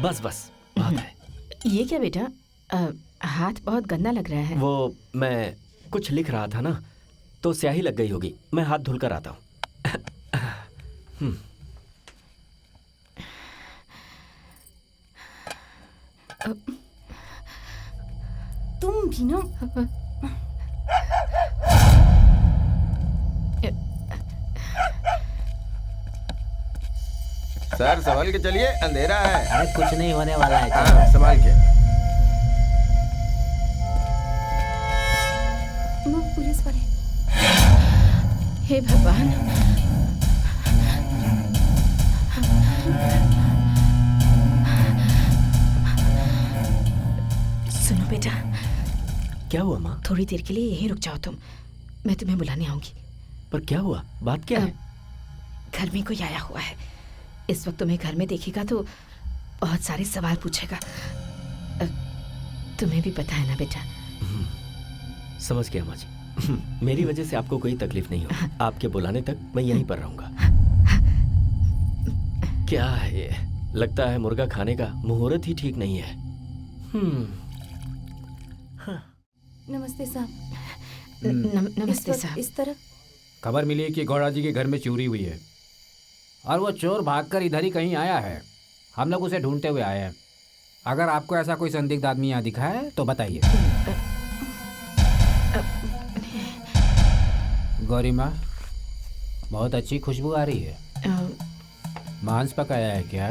बस बस बात है। ये क्या बेटा, हाथ बहुत गंदा लग रहा है। वो मैं कुछ लिख रहा था ना, तो स्याही लग गई होगी। मैं हाथ धुलकर आता हूँ। तुम भी ना। सर संभाल के चलिए, अंधेरा है। अरे कुछ नहीं होने वाला है। हाँ संभाल के। पुलिस वाले। हे भगवान। सुनो बेटा। क्या हुआ माँ? थोड़ी देर के लिए यहीं रुक जाओ तुम, मैं तुम्हें बुलाने आऊंगी। पर क्या हुआ? बात क्या है? घर में कोई आया हुआ है। इस वक्त तुम्हें घर में देखेगा तो बहुत सारे सवाल पूछेगा। तुम्हें भी पता है ना बेटा। समझ गया माँ जी। मेरी वजह से आपको कोई तकलीफ नहीं होगी। आपके बुलाने तक मैं यहीं पर रहूंगा। क्या है ये? लगता है मुर्गा खाने का मुहूर्त ही ठीक नहीं है। नमस्ते साहब। नमस्ते साहब। इस तरफ। खबर मिली है कि गौड़ा जी के घर में चोरी हुई है और वो चोर भागकर इधर ही कहीं आया है। हम लोग उसे ढूंढते हुए आए हैं। अगर आपको ऐसा कोई संदिग्ध आदमी यहाँ दिखा है तो बताइए। गौरी माँ, बहुत अच्छी खुशबू आ रही है। मांस पकाया है क्या?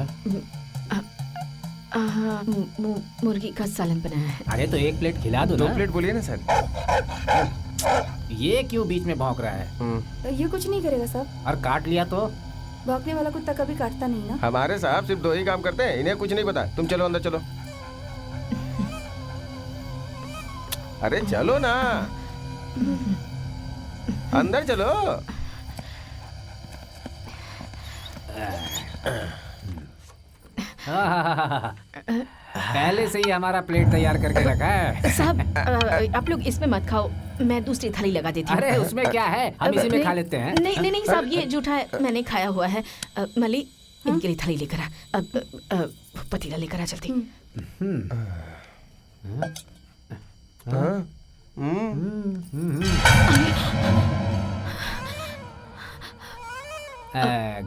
मुर्गी का सालन बनाया है। अरे तो एक प्लेट खिला दो ना। 2 प्लेट बोलिए ना सर। ये क्यों बीच में भौंक रहा है? ये कुछ नहीं करेगा साहब। और काट लिया तो? भौंकने वाला कुत्ता कभी काटता नहीं ना। हमारे साहब सिर्फ 2 ही काम करते हैं, इन्हें कुछ नहीं पता। तुम चलो अंदर चलो। अरे चलो ना, अंदर चलो। पहले से ही हमारा प्लेट तैयार करके रखा है। साहब आप लोग इसमें मत खाओ, मैं दूसरी थाली लगा देती हूँ। अरे उसमें क्या है, हम इसी में खा लेते हैं। नहीं साहब, ये जूठा है, मैंने खाया हुआ है। मली, इनके लिए थाली लेकर आ। पतीला लेकर आ जल्दी।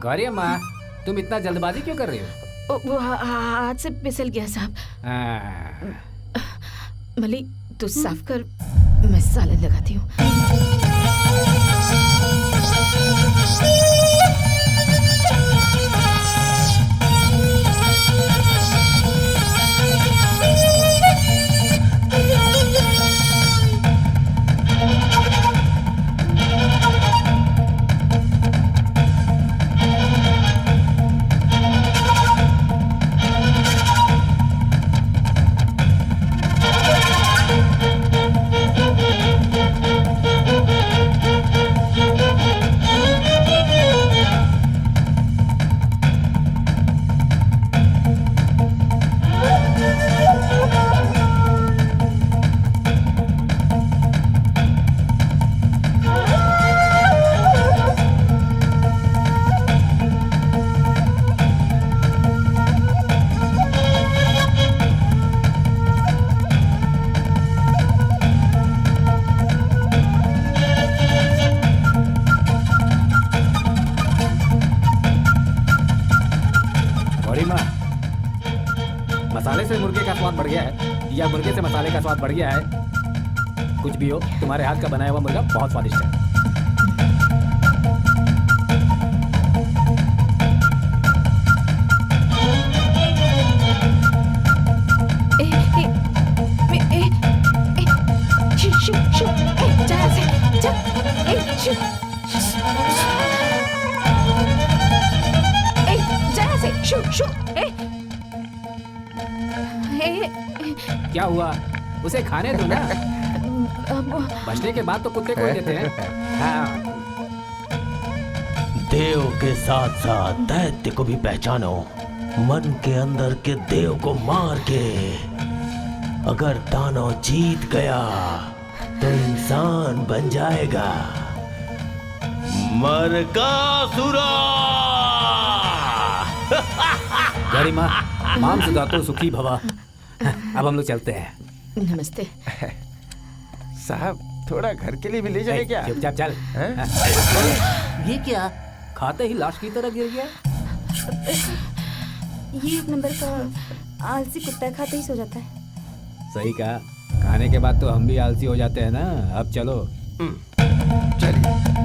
गौरी अम्मा, तुम इतना जल्दबाजी क्यों कर रही हो? वो हाथ से फिसल गया साहब। मली तू साफ कर, मैं सालन लगाती हूँ। मसाले से मुर्गे का स्वाद बढ़ गया है या मुर्गे से मसाले का स्वाद बढ़ गया है, कुछ भी हो, तुम्हारे हाथ का बनाया हुआ मुर्गा बहुत स्वादिष्ट है। क्या हुआ, उसे खाने दो ना। बचने के बाद तो कुत्ते को देते हैं। हाँ। देव के साथ साथ दैत्य को भी पहचानो। मन के अंदर के देव को मार के अगर दानव जीत गया तो इंसान बन जाएगा। मरकासुरा। गरिमा, माम सुधा तो सुखी भवा। अब हम लोग चलते हैं। नमस्ते। साहब थोड़ा घर के लिए भी ले जाए क्या? चुपचाप चल। हैं? ये क्या? खाते ही लाश की तरह गिर गया। ये एक नंबर का आलसी कुत्ता खाते ही सो जाता है। सही कहा। खाने के बाद तो हम भी आलसी हो जाते हैं ना। अब चलो। चलिए।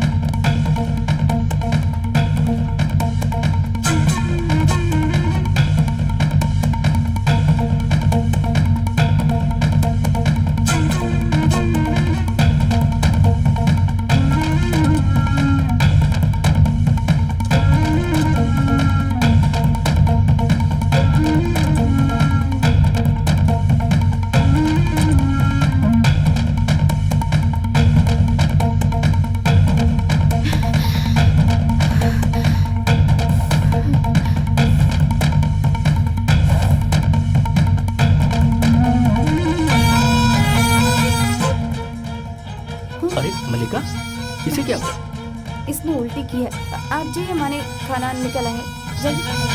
अरे मल्लिका, इसे क्या हुआ? इसने उल्टी की है। आप जाइए, माने खाना निकल आए। जाइए।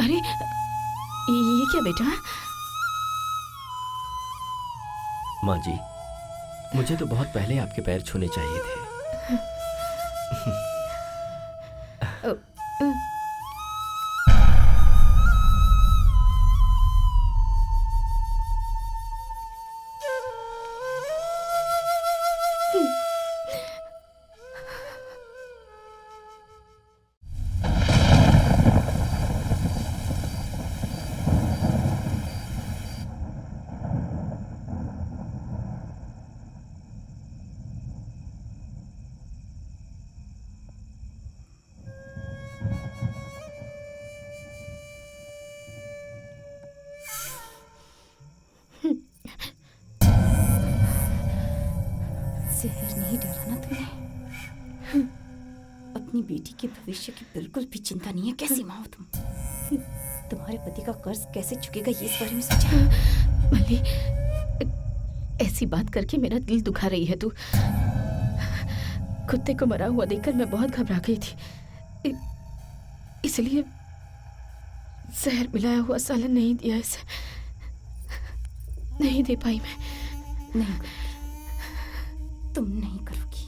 अरे ये क्या बेटा? माँ जी, मुझे तो बहुत पहले आपके पैर छूने चाहिए थे। जहर नहीं डाला ना तुमने? अपनी बेटी के भविष्य की बिल्कुल भी चिंता नहीं है। कैसी माँ हो तुम? तुम्हारे पति का कर्ज कैसे चुकेगा ये इस बारे में सोचा? मल्ली, ऐसी बात करके मेरा दिल दुखा रही है तू। कुत्ते को मरा हुआ देखकर मैं बहुत घबरा गई थी, इसलिए जहर मिलाया हुआ सालन नहीं दिया इसे। नहीं दे पाई मैं। नहीं करोगी, तुम नहीं करोगी।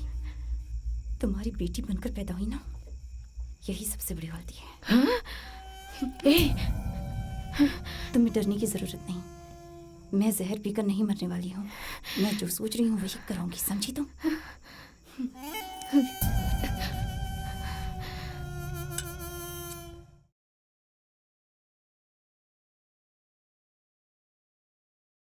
तुम्हारी बेटी बनकर पैदा हुई ना, यही सबसे बड़ी गलती है। हाँ? तुम्हें डरने की जरूरत नहीं। मैं जहर पीकर नहीं मरने वाली हूँ। मैं जो सोच रही हूँ वही कराऊंगी, समझी तुम?